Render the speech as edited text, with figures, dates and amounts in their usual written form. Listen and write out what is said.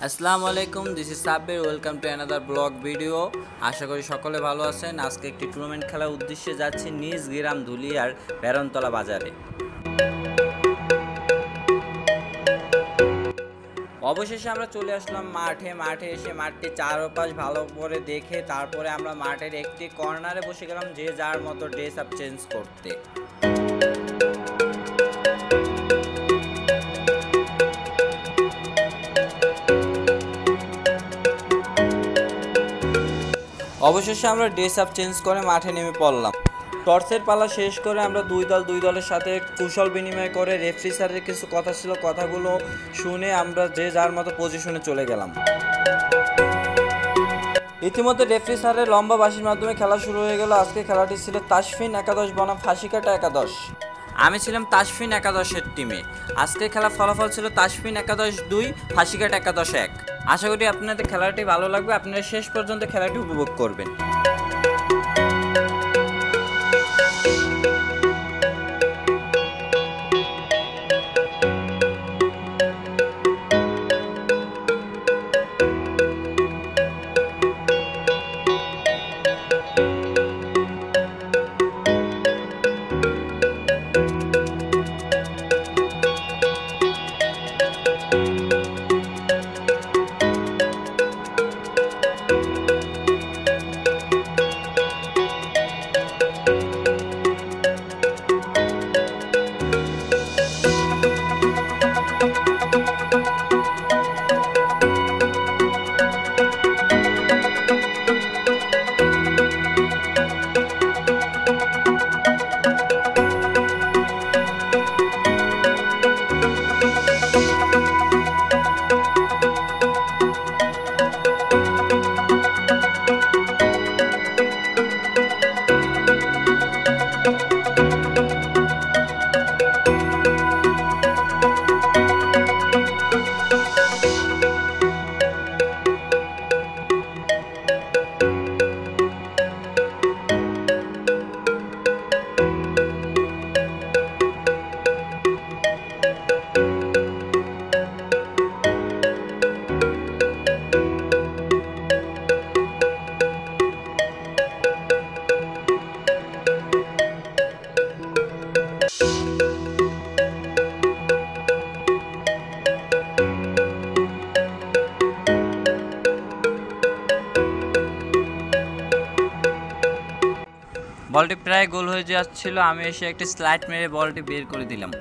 আসসালামু আলাইকুম, this is Sabbir. Welcome to another blog video. আশা করি সকলে ভালো আছেন। আজকে একটি টুর্নামেন্ট খেলার উদ্দেশ্যে যাচ্ছি নিজ গ্রাম ধুলিয়ার বেরনতলা বাজারে। অবশেষে আমরা চলে আসলাম মাঠে এসে মাঠটি চারপাশ ভালো করে দেখে তারপরে আমরা মাঠের একটি কর্নারে বসে গেলাম যে যার মতো ড্রেস আপ চেঞ্জ করতে। অবশেষে আমরা ড্রেস আপ চেঞ্জ করে মাঠে নেমে পড়লাম। টর্চের পালা শেষ করে আমরা দুই দলের সাথে কুশল বিনিময় করে রেফারি স্যারের কিছু কথা ছিল, কথাগুলো শুনে আমরা যে যার মতো পজিশনে চলে গেলাম। ইতিমধ্যে রেফারি স্যারের লম্বা বাঁশির মাধ্যমে খেলা শুরু হয়ে গেল। আজকে খেলাটি ছিল তাসফিন একাদশ বনাম ফাঁসিকাটা একাদশ। আমি ছিলাম তাসফিন একাদশের টিমে। আজকে খেলা ফলাফল ছিল তাসফিন একাদশ 2, ফাঁসিকাটা একাদশ 1। আশা করি আপনাদের খেলাটি ভালো লাগবে, আপনারা শেষ পর্যন্ত খেলাটি উপভোগ করবেন। বলটি প্রায় গোল হয়ে যাচ্ছিল, আমি এসে একটি স্লাইড মেরে বলটি বের করে দিলাম।